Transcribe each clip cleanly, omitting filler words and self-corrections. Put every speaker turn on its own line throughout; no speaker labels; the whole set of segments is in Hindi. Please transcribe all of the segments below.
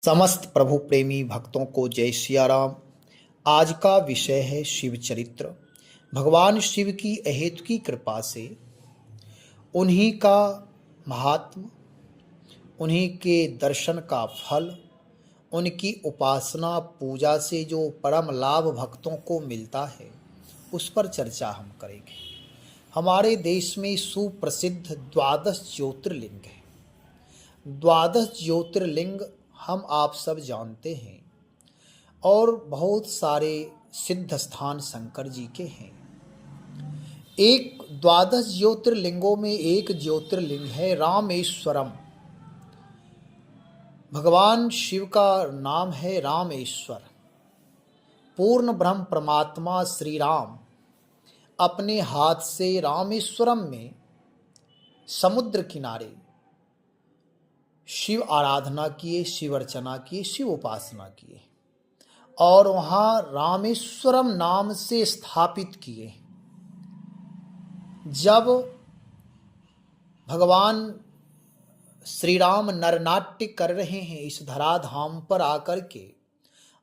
समस्त प्रभु प्रेमी भक्तों को जय सिया राम। आज का विषय है शिव चरित्र। भगवान शिव की अहेतुकी कृपा से उन्हीं का महात्म, उन्हीं के दर्शन का फल, उनकी उपासना पूजा से जो परम लाभ भक्तों को मिलता है, उस पर चर्चा हम करेंगे। हमारे देश में सुप्रसिद्ध 12 ज्योतिर्लिंग है। 12 ज्योतिर्लिंग हम आप सब जानते हैं और बहुत सारे सिद्ध स्थान शंकर जी के हैं। एक 12 ज्योतिर्लिंगों में एक ज्योतिर्लिंग है रामेश्वरम। भगवान शिव का नाम है रामेश्वर। पूर्ण ब्रह्म परमात्मा श्री राम अपने हाथ से रामेश्वरम में समुद्र किनारे शिव आराधना किए, शिव अर्चना किए, शिव उपासना किए और वहाँ रामेश्वरम नाम से स्थापित किए। जब भगवान श्री राम नरनाट्य कर रहे हैं इस धराधाम पर आकर के,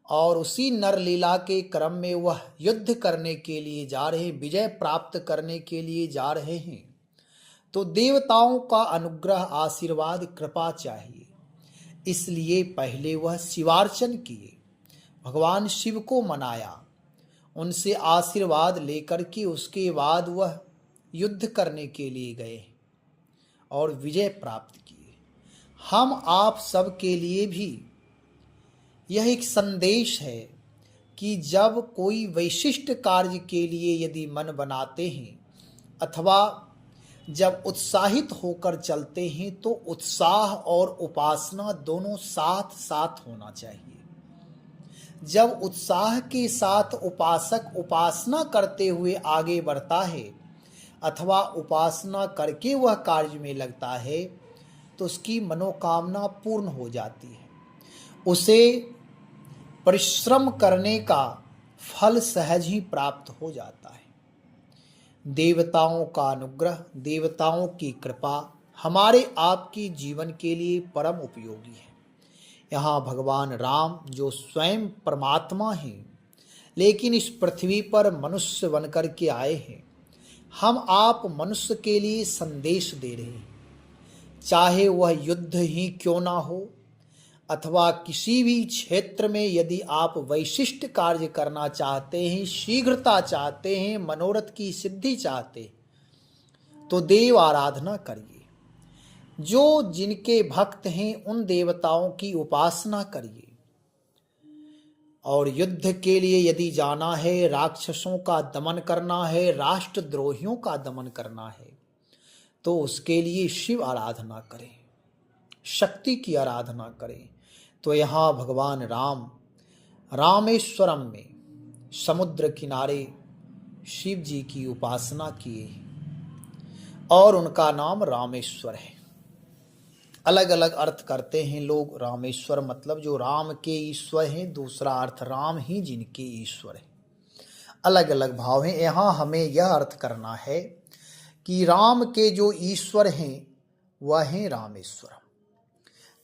और उसी नरलीला के क्रम में वह युद्ध करने के लिए जा रहे, विजय प्राप्त करने के लिए जा रहे हैं, तो देवताओं का अनुग्रह, आशीर्वाद, कृपा चाहिए। इसलिए पहले वह शिवार्चन किए, भगवान शिव को मनाया, उनसे आशीर्वाद लेकर के उसके बाद वह युद्ध करने के लिए गए और विजय प्राप्त किए। हम आप सब के लिए भी यह एक संदेश है कि जब कोई विशिष्ट कार्य के लिए यदि मन बनाते हैं अथवा जब उत्साहित होकर चलते हैं, तो उत्साह और उपासना दोनों साथ साथ होना चाहिए। जब उत्साह के साथ उपासक उपासना करते हुए आगे बढ़ता है अथवा उपासना करके वह कार्य में लगता है, तो उसकी मनोकामना पूर्ण हो जाती है। उसे परिश्रम करने का फल सहज ही प्राप्त हो जाता है। देवताओं का अनुग्रह, देवताओं की कृपा हमारे आपकी जीवन के लिए परम उपयोगी है। यहाँ भगवान राम जो स्वयं परमात्मा हैं, लेकिन इस पृथ्वी पर मनुष्य बनकर के आए हैं। हम आप मनुष्य के लिए संदेश दे रहे हैं, चाहे वह युद्ध ही क्यों ना हो अथवा किसी भी क्षेत्र में यदि आप वैशिष्ट कार्य करना चाहते हैं, शीघ्रता चाहते हैं, मनोरथ की सिद्धि चाहते, तो देव आराधना करिए। जो जिनके भक्त हैं उन देवताओं की उपासना करिए। और युद्ध के लिए यदि जाना है, राक्षसों का दमन करना है, राष्ट्रद्रोहियों का दमन करना है, तो उसके लिए शिव आराधना करें, शक्ति की आराधना करें। तो यहाँ भगवान राम रामेश्वरम में समुद्र किनारे शिव जी की उपासना किए और उनका नाम रामेश्वर है। अलग अलग अर्थ करते हैं लोग। रामेश्वर मतलब जो राम के ईश्वर हैं, दूसरा अर्थ राम ही जिनके ईश्वर है। अलग अलग भाव हैं। यहाँ हमें यह अर्थ करना है कि राम के जो ईश्वर हैं वह हैं रामेश्वर।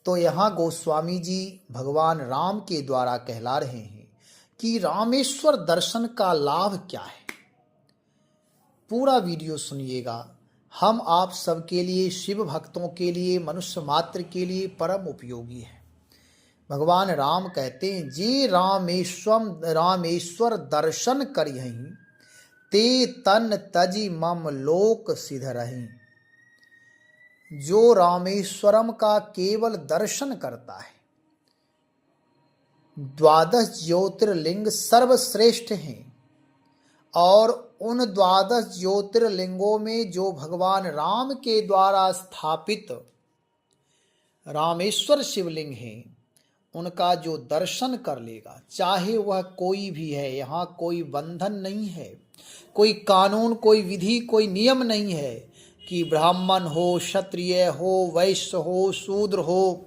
तो यहाँ गोस्वामी जी भगवान राम के द्वारा कहला रहे हैं कि रामेश्वर दर्शन का लाभ क्या है। पूरा वीडियो सुनिएगा। हम आप सबके लिए, शिव भक्तों के लिए, मनुष्य मात्र के लिए परम उपयोगी है। भगवान राम कहते हैं, जे रामेश्वर दर्शन करिहहि, ते तन तजी मम लोक सिधरहि। जो रामेश्वरम का केवल दर्शन करता है, 12 ज्योतिर्लिंग सर्वश्रेष्ठ हैं और उन 12 ज्योतिर्लिंगों में जो भगवान राम के द्वारा स्थापित रामेश्वर शिवलिंग हैं, उनका जो दर्शन कर लेगा, चाहे वह कोई भी है, यहाँ कोई बंधन नहीं है, कोई कानून, कोई विधि, कोई नियम नहीं है कि ब्राह्मण हो, क्षत्रिय हो, वैश्य हो, शूद्र हो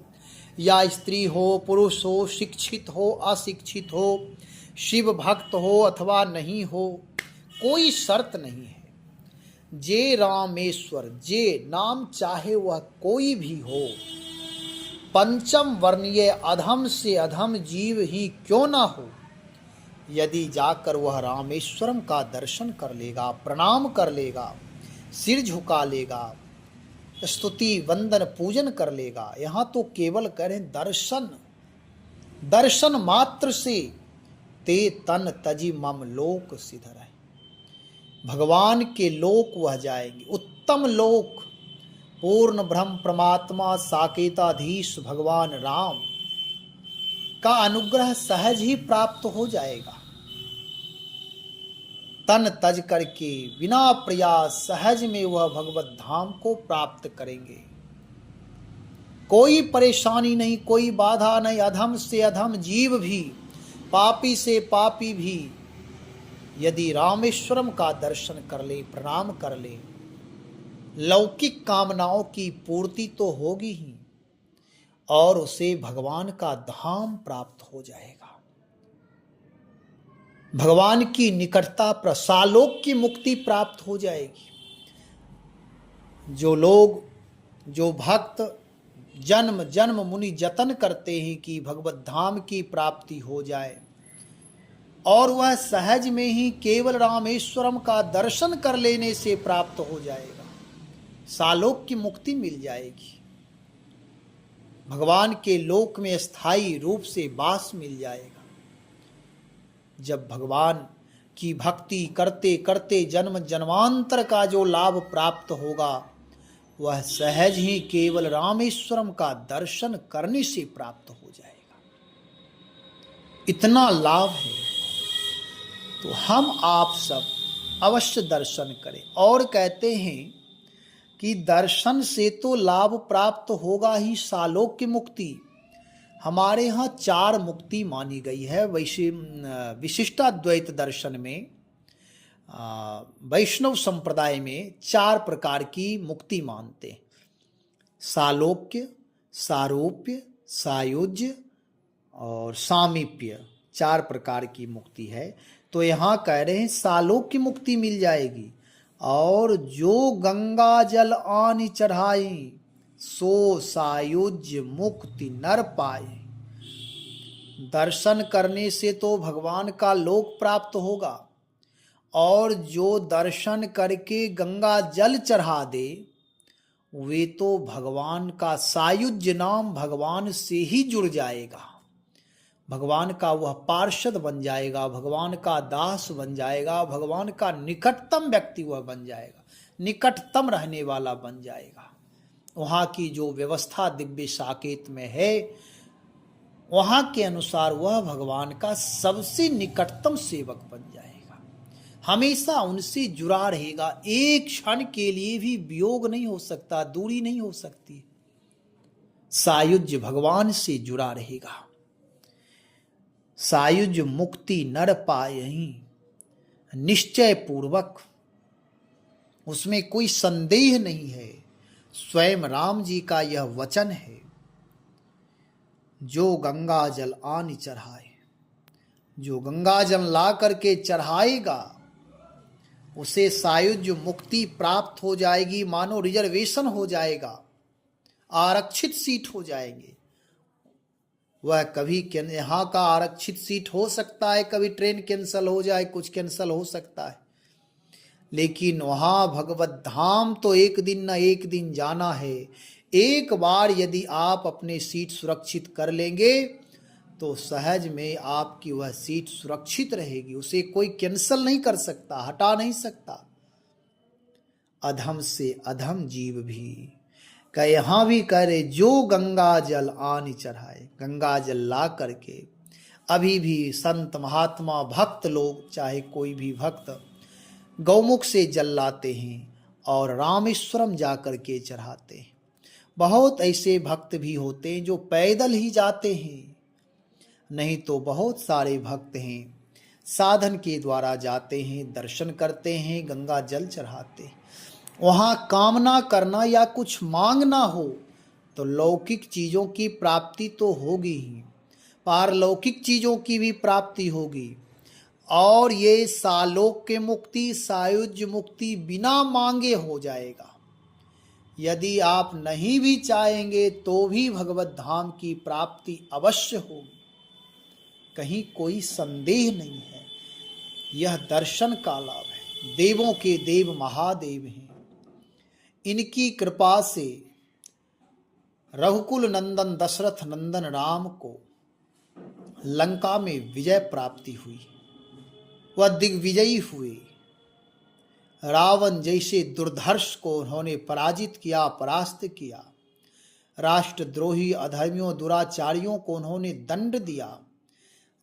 या स्त्री हो, पुरुष हो, शिक्षित हो, अशिक्षित हो, शिव भक्त हो अथवा नहीं हो, कोई शर्त नहीं है। जे रामेश्वर, जे नाम चाहे वह कोई भी हो, पंचम वर्णीय अधम से अधम जीव ही क्यों ना हो, यदि जाकर वह रामेश्वरम का दर्शन कर लेगा, प्रणाम कर लेगा, सिर झुका लेगा, स्तुति वंदन पूजन कर लेगा। यहाँ तो केवल कह रहे दर्शन, दर्शन मात्र से ते तन तजी मम लोक सिधर है। भगवान के लोक वह जाएंगे, उत्तम लोक। पूर्ण ब्रह्म परमात्मा साकेताधीश भगवान राम का अनुग्रह सहज ही प्राप्त हो जाएगा। तन तज करके बिना प्रयास सहज में वह भगवत धाम को प्राप्त करेंगे। कोई परेशानी नहीं, कोई बाधा नहीं। अधम से अधम जीव भी, पापी से पापी भी यदि रामेश्वरम का दर्शन कर ले, प्रणाम कर ले, लौकिक कामनाओं की पूर्ति तो होगी ही और उसे भगवान का धाम प्राप्त हो जाएगा। भगवान की निकटता पर सालोक की मुक्ति प्राप्त हो जाएगी। जो लोग, जो भक्त जन्म जन्म मुनि जतन करते हैं कि भगवत धाम की प्राप्ति हो जाए और वह सहज में ही केवल रामेश्वरम का दर्शन कर लेने से प्राप्त हो जाएगा, सालोक की मुक्ति मिल जाएगी, भगवान के लोक में स्थायी रूप से वास मिल जाएगा। जब भगवान की भक्ति करते करते जन्म जन्मांतर का जो लाभ प्राप्त होगा वह सहज ही केवल रामेश्वरम का दर्शन करने से प्राप्त हो जाएगा। इतना लाभ है तो हम आप सब अवश्य दर्शन करें। और कहते हैं कि दर्शन से तो लाभ प्राप्त होगा ही, सालोक की मुक्ति। हमारे यहाँ 4 मुक्ति मानी गई है। विशिष्टाद्वैत दर्शन में, वैष्णव संप्रदाय में 4 प्रकार की मुक्ति मानते हैं। सालोक्य, सारूप्य, सायुज्य और सामीप्य, 4 प्रकार की मुक्ति है। तो यहाँ कह रहे हैं सालोक की मुक्ति मिल जाएगी। और जो गंगा जल आनि चढ़ाई सो सायुज्य मुक्ति नर पाए। दर्शन करने से तो भगवान का लोक प्राप्त होगा और जो दर्शन करके गंगा जल चढ़ा दे वे तो भगवान का सायुज्य नाम भगवान से ही जुड़ जाएगा, भगवान का वह पार्षद बन जाएगा, भगवान का दास बन जाएगा, भगवान का निकटतम व्यक्ति वह बन जाएगा, निकटतम रहने वाला बन जाएगा। वहाँ की जो व्यवस्था दिव्य साकेत में है वहाँ के अनुसार वह भगवान का सबसे निकटतम सेवक बन जाएगा, हमेशा उनसे जुड़ा रहेगा। एक क्षण के लिए भी वियोग नहीं हो सकता, दूरी नहीं हो सकती। सायुज्य भगवान से जुड़ा रहेगा। सायुज मुक्ति नर पायहि निश्चय पूर्वक, उसमें कोई संदेह नहीं है। स्वयं राम जी का यह वचन है, जो गंगा जल आनि चढ़ाए, जो गंगा जल ला करके चढ़ाएगा उसे सायुज मुक्ति प्राप्त हो जाएगी। मानो रिजर्वेशन हो जाएगा, आरक्षित सीट हो जाएंगे। वह कभी यहाँ का आरक्षित सीट हो सकता है, कभी ट्रेन कैंसल हो जाए, कुछ कैंसल हो सकता है, लेकिन वहाँ भगवत धाम तो एक दिन न एक दिन जाना है। एक बार यदि आप अपने सीट सुरक्षित कर लेंगे तो सहज में आपकी वह सीट सुरक्षित रहेगी, उसे कोई कैंसल नहीं कर सकता, हटा नहीं सकता। अधम से अधम जीव भी का यहाँ भी कह रहे जो गंगा जल आनि चढ़ाए, गंगा जल ला करके अभी भी संत महात्मा भक्त लोग, चाहे कोई भी भक्त गौमुख से जल लाते हैं और रामेश्वरम जा कर के चढ़ाते हैं। बहुत ऐसे भक्त भी होते हैं जो पैदल ही जाते हैं, नहीं तो बहुत सारे भक्त हैं साधन के द्वारा जाते हैं, दर्शन करते हैं, गंगा जल चढ़ाते हैं। वहाँ कामना करना या कुछ मांगना हो तो लौकिक चीज़ों की प्राप्ति तो होगी ही, पारलौकिक चीज़ों की भी प्राप्ति होगी। और ये सालोक के मुक्ति, सायुज्य मुक्ति बिना मांगे हो जाएगा। यदि आप नहीं भी चाहेंगे तो भी भगवत धाम की प्राप्ति अवश्य होगी, कहीं कोई संदेह नहीं है। यह दर्शन का लाभ है। देवों के देव महादेव हैं, इनकी कृपा से रघुकुल नंदन दशरथ नंदन राम को लंका में विजय प्राप्ति हुई। वह दिग्विजयी हुए। रावण जैसे दुर्धर्ष को उन्होंने पराजित किया, परास्त किया। राष्ट्रद्रोही अधर्मियों दुराचारियों को उन्होंने दंड दिया,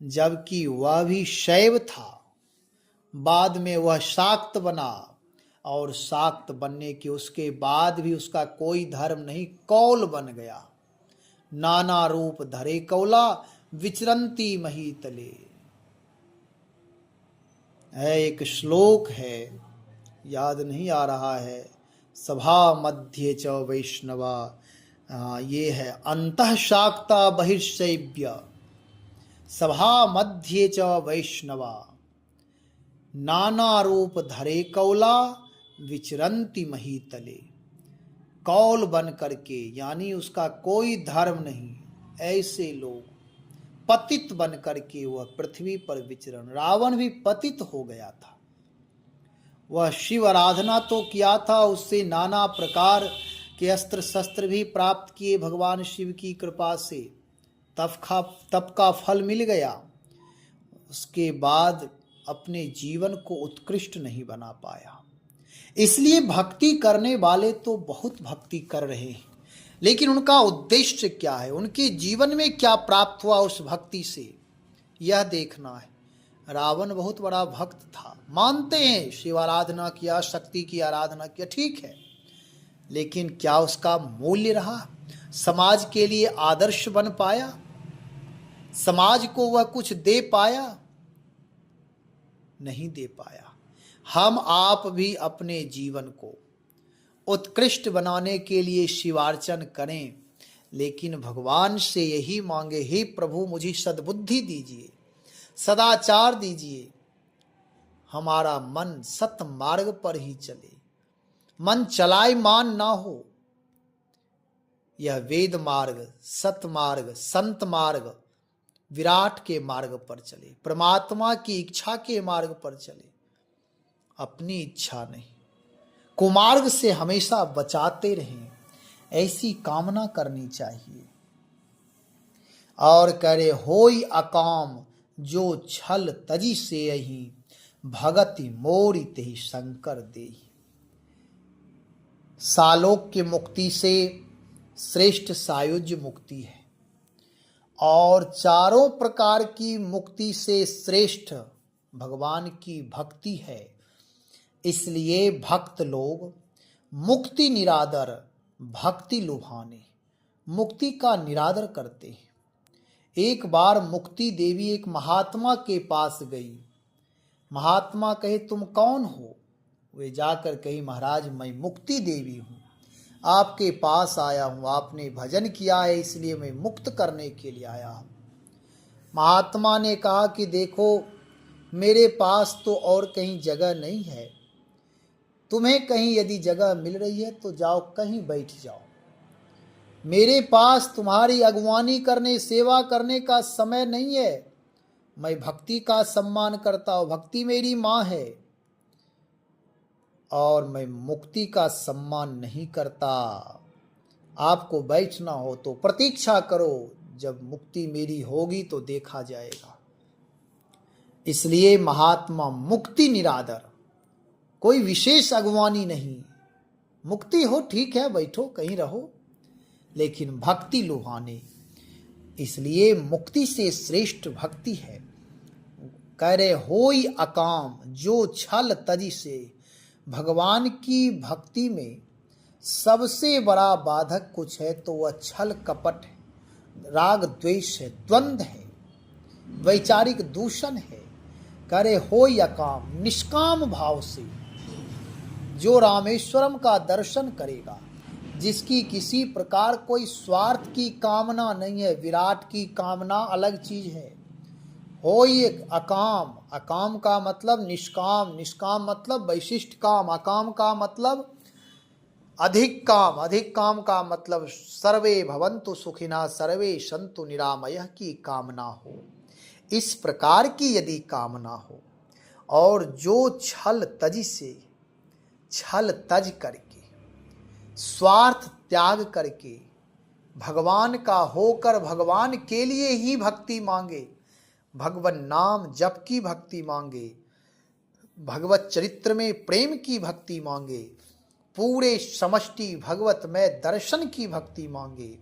जबकि वह भी शैव था। बाद में वह शाक्त बना, और शाक्त बनने के उसके बाद भी उसका कोई धर्म नहीं, कौल बन गया। नाना रूप धरे कौला, विचरंती महीतले। एक श्लोक है, याद नहीं आ रहा है। सभा मध्य च वैष्णवा, ये है अंतः शाक्ता बहिर्शैव्य। सभा मध्य च वैष्णवा, नाना रूप धरे कौला, विचरंती महीतले। कौल बन करके, यानी उसका कोई धर्म नहीं, ऐसे लोग पतित बन करके वह पृथ्वी पर विचरण। रावण भी पतित हो गया था। वह शिव आराधना तो किया था, उससे नाना प्रकार के अस्त्र शस्त्र भी प्राप्त किए भगवान शिव की कृपा से। तप का फल मिल गया। उसके बाद अपने जीवन को उत्कृष्ट नहीं बना पाया। इसलिए भक्ति करने वाले तो बहुत भक्ति कर रहे हैं, लेकिन उनका उद्देश्य क्या है, उनके जीवन में क्या प्राप्त हुआ उस भक्ति से, यह देखना है। रावण बहुत बड़ा भक्त था, मानते हैं शिव आराधना किया, शक्ति की आराधना किया, ठीक है, लेकिन क्या उसका मूल्य रहा? समाज के लिए आदर्श बन पाया? समाज को वह कुछ दे पाया? नहीं दे पाया। हम आप भी अपने जीवन को उत्कृष्ट बनाने के लिए शिवार्चन करें, लेकिन भगवान से यही मांगे, हे प्रभु मुझे सद्बुद्धि दीजिए, सदाचार दीजिए, हमारा मन सत मार्ग पर ही चले, मन चलायमान ना हो। यह वेद मार्ग, सत मार्ग, संत मार्ग, विराट के मार्ग पर चले, परमात्मा की इच्छा के मार्ग पर चले, अपनी इच्छा नहीं। कुमार्ग से हमेशा बचाते रहें, ऐसी कामना करनी चाहिए। और करे होई अकाम, जो छल तजी से यही, भगति मोरी तेहि शंकर देहि। सालोक की मुक्ति से श्रेष्ठ सायुज्य मुक्ति है, और चारों प्रकार की मुक्ति से श्रेष्ठ भगवान की भक्ति है। इसलिए भक्त लोग मुक्ति निरादर, भक्ति लुभाने, मुक्ति का निरादर करते हैं। एक बार मुक्ति देवी एक महात्मा के पास गई। महात्मा कहे, तुम कौन हो? वे जाकर कही, महाराज मैं मुक्ति देवी हूँ, आपके पास आया हूँ, आपने भजन किया है इसलिए मैं मुक्त करने के लिए आया हूँ। महात्मा ने कहा कि देखो, मेरे पास तो और कहीं जगह नहीं है, तुम्हें कहीं यदि जगह मिल रही है तो जाओ, कहीं बैठ जाओ। मेरे पास तुम्हारी अगवानी करने, सेवा करने का समय नहीं है। मैं भक्ति का सम्मान करता हूँ, भक्ति मेरी माँ है, और मैं मुक्ति का सम्मान नहीं करता। आपको बैठना हो तो प्रतीक्षा करो, जब मुक्ति मेरी होगी तो देखा जाएगा। इसलिए महात्मा मुक्ति निरादर, कोई विशेष अगवानी नहीं। मुक्ति हो ठीक है, बैठो कहीं रहो, लेकिन भक्ति लुभाने। इसलिए मुक्ति से श्रेष्ठ भक्ति है। कह रहे होई अकाम, जो छल तजी से। भगवान की भक्ति में सबसे बड़ा बाधक कुछ है तो वह छल कपट है, राग द्वेष है, द्वंद्व है, वैचारिक दूषण है। करे होई अकाम, निष्काम भाव से। जो रामेश्वरम का दर्शन करेगा, जिसकी किसी प्रकार कोई स्वार्थ की कामना नहीं है, विराट की कामना अलग चीज है। होई अकाम, अकाम का मतलब निष्काम, निष्काम मतलब वैशिष्ट काम, अकाम का मतलब अधिक काम का मतलब सर्वे भवन्तु सुखिनः सर्वे सन्तु निरामयः की कामना हो। इस प्रकार की यदि कामना हो और जो छल तज करके स्वार्थ त्याग करके भगवान का होकर भगवान के लिए ही भक्ति मांगे, भगवान नाम जप की भक्ति मांगे, भगवत चरित्र में प्रेम की भक्ति मांगे, पूरे समष्टि भगवत में दर्शन की भक्ति मांगे,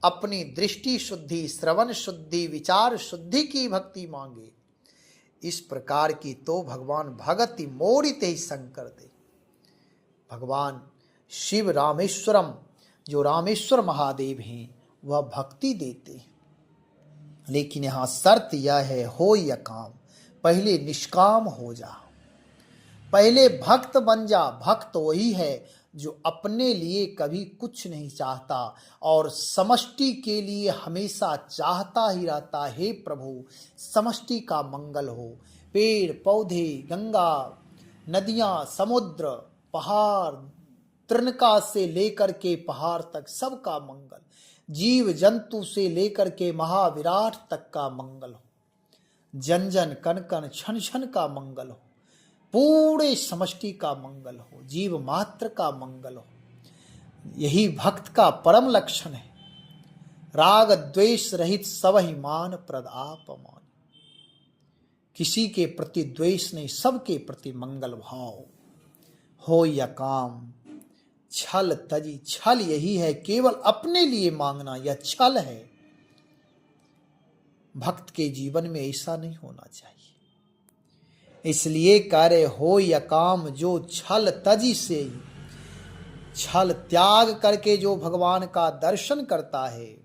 अपनी दृष्टि शुद्धि, श्रवण शुद्धि, विचार शुद्धि की भक्ति मांगे, इस प्रकार की तो भगवान भगति मोरिते ही शंकर दे। भगवान शिव रामेश्वरम जो रामेश्वर महादेव हैं वह भक्ति देते हैं, लेकिन यहाँ शर्त यह है हो या काम, पहले निष्काम हो जा, पहले भक्त बन जा। भक्त वही है जो अपने लिए कभी कुछ नहीं चाहता और समष्टि के लिए हमेशा चाहता ही रहता, हे प्रभु समष्टि का मंगल हो, पेड़ पौधे, गंगा, नदियाँ, समुद्र, पहाड़, तृणका से लेकर के पहाड़ तक सबका मंगल, जीव जंतु से लेकर के महाविराट तक का मंगल हो, जन जन कण कण क्षण क्षण का मंगल हो, पूरे समष्टि का मंगल हो, जीव मात्र का मंगल हो। यही भक्त का परम लक्षण है। राग द्वेष रहित सब ही मान प्रद आप मान, किसी के प्रति द्वेष नहीं, सबके प्रति मंगल भाव हो या काम। छल तजी, छल यही है, केवल अपने लिए मांगना यह छल है। भक्त के जीवन में ऐसा नहीं होना चाहिए। इसलिए कार्य हो या काम जो छल तजी से, छल त्याग करके जो भगवान का दर्शन करता है,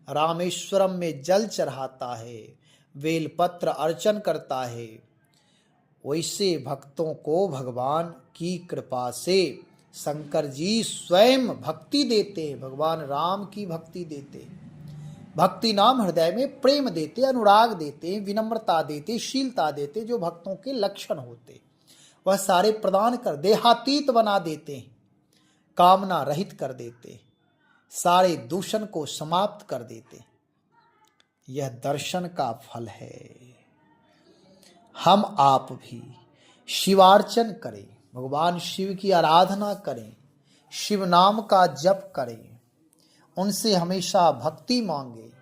रामेश्वरम में जल चढ़ाता है, बेलपत्र अर्चन करता है, वैसे भक्तों को भगवान की कृपा से शंकर जी स्वयं भक्ति देते हैं, भगवान राम की भक्ति देते हैं। भक्ति नाम हृदय में प्रेम देते, अनुराग देते, विनम्रता देते, शीलता देते, जो भक्तों के लक्षण होते वह सारे प्रदान कर, देहातीत बना देते हैं, कामना रहित कर देते, सारे दूषण को समाप्त कर देते। यह दर्शन का फल है। हम आप भी शिवार्चन करें, भगवान शिव की आराधना करें, शिव नाम का जप करें, उनसे हमेशा भक्ति मांगे,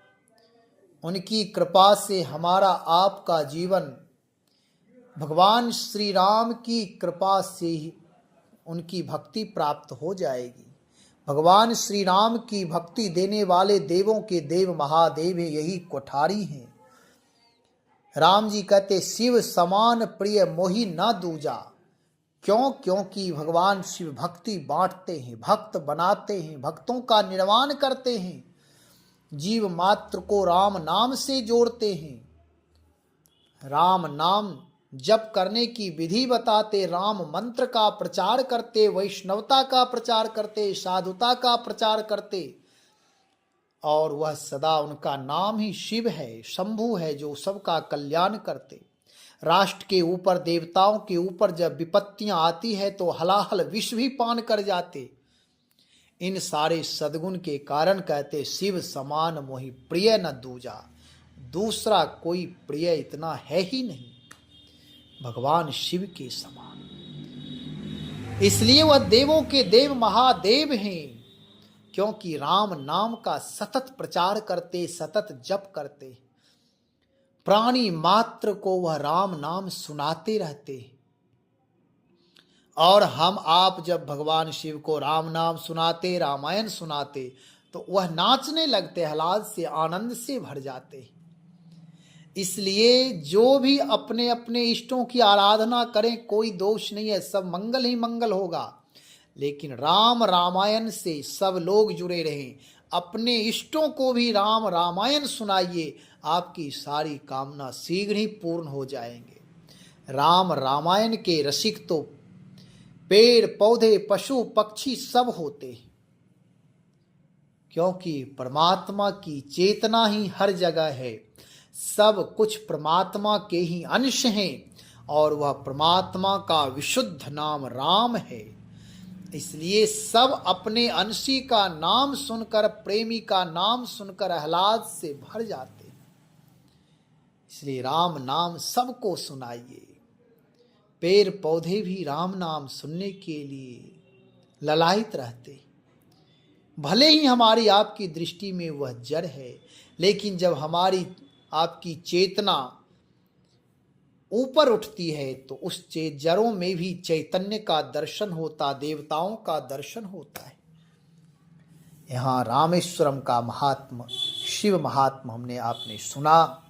उनकी कृपा से हमारा आपका जीवन भगवान श्री राम की कृपा से ही उनकी भक्ति प्राप्त हो जाएगी। भगवान श्री राम की भक्ति देने वाले देवों के देव महादेव है, यही कोठारी हैं। राम जी कहते शिव समान प्रिय मोहि न दूजा, क्यों? क्योंकि भगवान शिव भक्ति बांटते हैं, भक्त बनाते हैं, भक्तों का निर्माण करते हैं, जीव मात्र को राम नाम से जोड़ते हैं, राम नाम जप करने की विधि बताते, राम मंत्र का प्रचार करते, वैष्णवता का प्रचार करते, साधुता का प्रचार करते, और वह सदा उनका नाम ही शिव है, शंभु है, जो सबका कल्याण करते। राष्ट्र के ऊपर, देवताओं के ऊपर जब विपत्तियां आती है तो हलाहल विष भी पान कर जाते। इन सारे सद्गुण के कारण कहते शिव समान मोहि प्रिय न दूजा, दूसरा कोई प्रिय इतना है ही नहीं भगवान शिव के समान। इसलिए वह देवों के देव महादेव हैं, क्योंकि राम नाम का सतत प्रचार करते, सतत जप करते, प्राणी मात्र को वह राम नाम सुनाते रहते। और हम आप जब भगवान शिव को राम नाम सुनाते, रामायण सुनाते, तो वह नाचने लगते, आह्लाद से, आनंद से भर जाते। इसलिए जो भी अपने अपने इष्टों की आराधना करें, कोई दोष नहीं है, सब मंगल ही मंगल होगा। लेकिन राम रामायण से सब लोग जुड़े रहें, अपने इष्टों को भी राम रामायण सुनाइए, आपकी सारी कामना शीघ्र ही पूर्ण हो जाएंगे। राम रामायण के रसिक तो पेड़ पौधे पशु पक्षी सब होते हैं, क्योंकि परमात्मा की चेतना ही हर जगह है, सब कुछ परमात्मा के ही अंश हैं, और वह परमात्मा का विशुद्ध नाम राम है। इसलिए सब अपने अंशी का नाम सुनकर, प्रेमी का नाम सुनकर आह्लाद से भर जाते हैं। इसलिए राम नाम सबको सुनाइए। पेड़ पौधे भी राम नाम सुनने के लिए ललायित रहते। भले ही हमारी आपकी दृष्टि में वह जड़ है, लेकिन जब हमारी आपकी चेतना ऊपर उठती है तो उस जड़ों में भी चैतन्य का दर्शन होता, देवताओं का दर्शन होता है। यहाँ रामेश्वरम का महात्मा, शिव महात्मा हमने आपने सुना।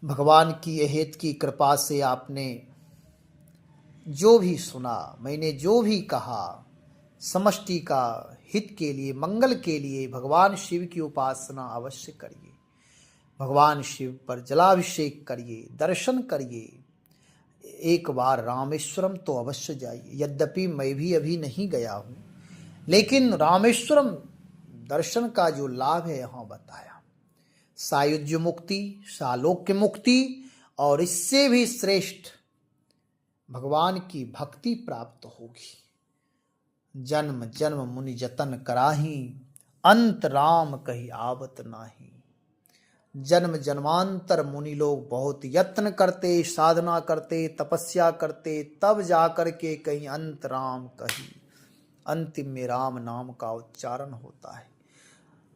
भगवान की अहेत की कृपा से आपने जो भी सुना, मैंने जो भी कहा, समष्टि का हित के लिए, मंगल के लिए भगवान शिव की उपासना अवश्य करिए। भगवान शिव पर जलाभिषेक करिए, दर्शन करिए। एक बार रामेश्वरम तो अवश्य जाइए। यद्यपि मैं भी अभी नहीं गया हूँ, लेकिन रामेश्वरम दर्शन का जो लाभ है यहाँ बताया। सायुज्य मुक्ति, सालोक्य मुक्ति और इससे भी श्रेष्ठ भगवान की भक्ति प्राप्त होगी। जन्म जन्म मुनि जतन कराही, अंत राम कही आवत नाही। जन्म जन्मांतर मुनि लोग बहुत यत्न करते, साधना करते, तपस्या करते, तब जाकर के कहीं अंत राम कही, अंतिम में राम नाम का उच्चारण होता है।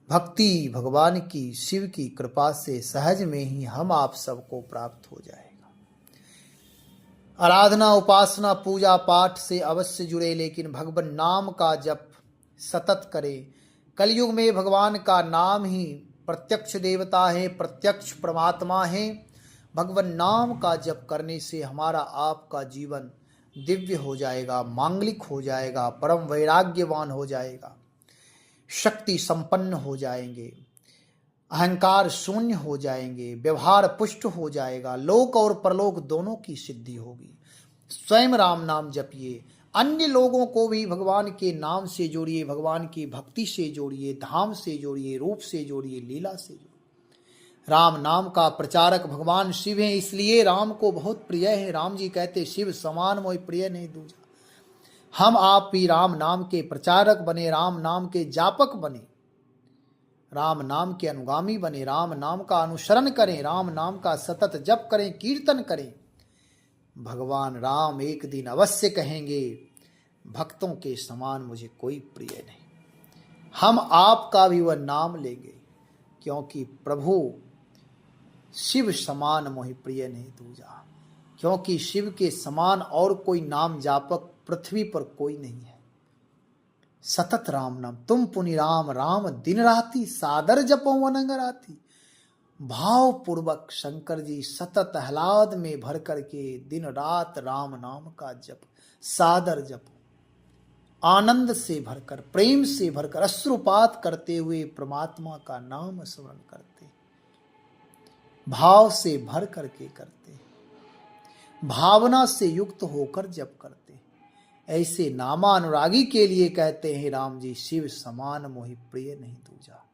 भक्ति भगवान की, शिव की कृपा से सहज में ही हम आप सबको प्राप्त हो जाएगा। आराधना, उपासना, पूजा पाठ से अवश्य जुड़े, लेकिन भगवान नाम का जप सतत करें। कलयुग में भगवान का नाम ही प्रत्यक्ष देवता है, प्रत्यक्ष परमात्मा है। भगवान नाम का जप करने से हमारा आपका जीवन दिव्य हो जाएगा, मांगलिक हो जाएगा, परम वैराग्यवान हो जाएगा, शक्ति संपन्न हो जाएंगे, अहंकार शून्य हो जाएंगे, व्यवहार पुष्ट हो जाएगा, लोक और परलोक दोनों की सिद्धि होगी। स्वयं राम नाम जपिए, अन्य लोगों को भी भगवान के नाम से जोड़िए, भगवान की भक्ति से जोड़िए, धाम से जोड़िए, रूप से जोड़िए, लीला से जोड़िए। राम नाम का प्रचारक भगवान शिव हैं, इसलिए राम को बहुत प्रिय है। राम जी कहते, शिव समान मोहि प्रिय नहीं दूजा। हम आप भी राम नाम के प्रचारक बने, राम नाम के जापक बने, राम नाम के अनुगामी बने, राम नाम का अनुसरण करें, राम नाम का सतत जप करें, कीर्तन करें। भगवान राम एक दिन अवश्य कहेंगे, भक्तों के समान मुझे कोई प्रिय नहीं। हम आपका भी वह नाम लेंगे, क्योंकि प्रभु शिव समान मोहि प्रिय नहीं दूजा। क्योंकि शिव के समान और कोई नाम जापक पृथ्वी पर कोई नहीं है। सतत राम नाम, तुम पुनि राम राम दिन राती, सादर जपो अनंग राती। भाव पूर्वक शंकर जी सतत आह्लाद में भर करके दिन रात राम नाम का जप, सादर जप, आनंद से भरकर, प्रेम से भरकर, अश्रुपात करते हुए परमात्मा का नाम स्मरण करते, भाव से भर करके करते, भावना से युक्त होकर जप करते। ऐसे नामानुरागी के लिए कहते हैं राम जी, शिव समान मोहि प्रिय नहीं दूजा।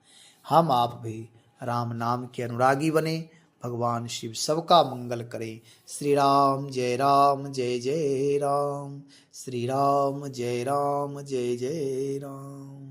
हम आप भी राम नाम के अनुरागी बने। भगवान शिव सबका मंगल करे। श्री राम जय जय राम, श्री राम जय जय राम।